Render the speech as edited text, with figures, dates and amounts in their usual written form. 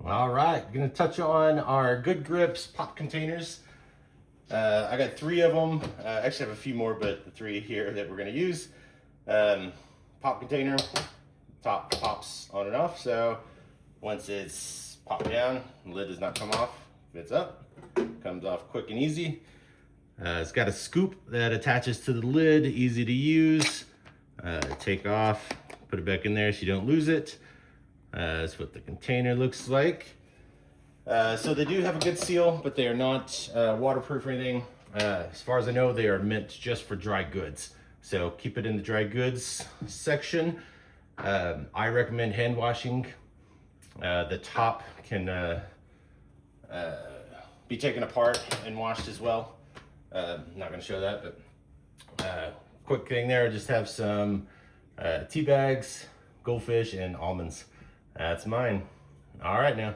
All right, gonna touch on our Good Grips pop containers. I got 3 of them. Actually, I have a few more, but the 3 here that we're gonna use. Pop container, top pops on and off. So once it's popped down, the lid does not come off. If it's up, comes off quick and easy. It's got a scoop that attaches to the lid, easy to use. Take off, put it back in there so you don't lose it. That's what the container looks like. So they do have a good seal, but they are not waterproof or anything. As far as I know, they are meant just for dry goods. So keep it in the dry goods section. I recommend hand washing. The top can be taken apart and washed as well. Not gonna show that, but quick thing there, just have some tea bags, Goldfish, and almonds. That's mine. All right now.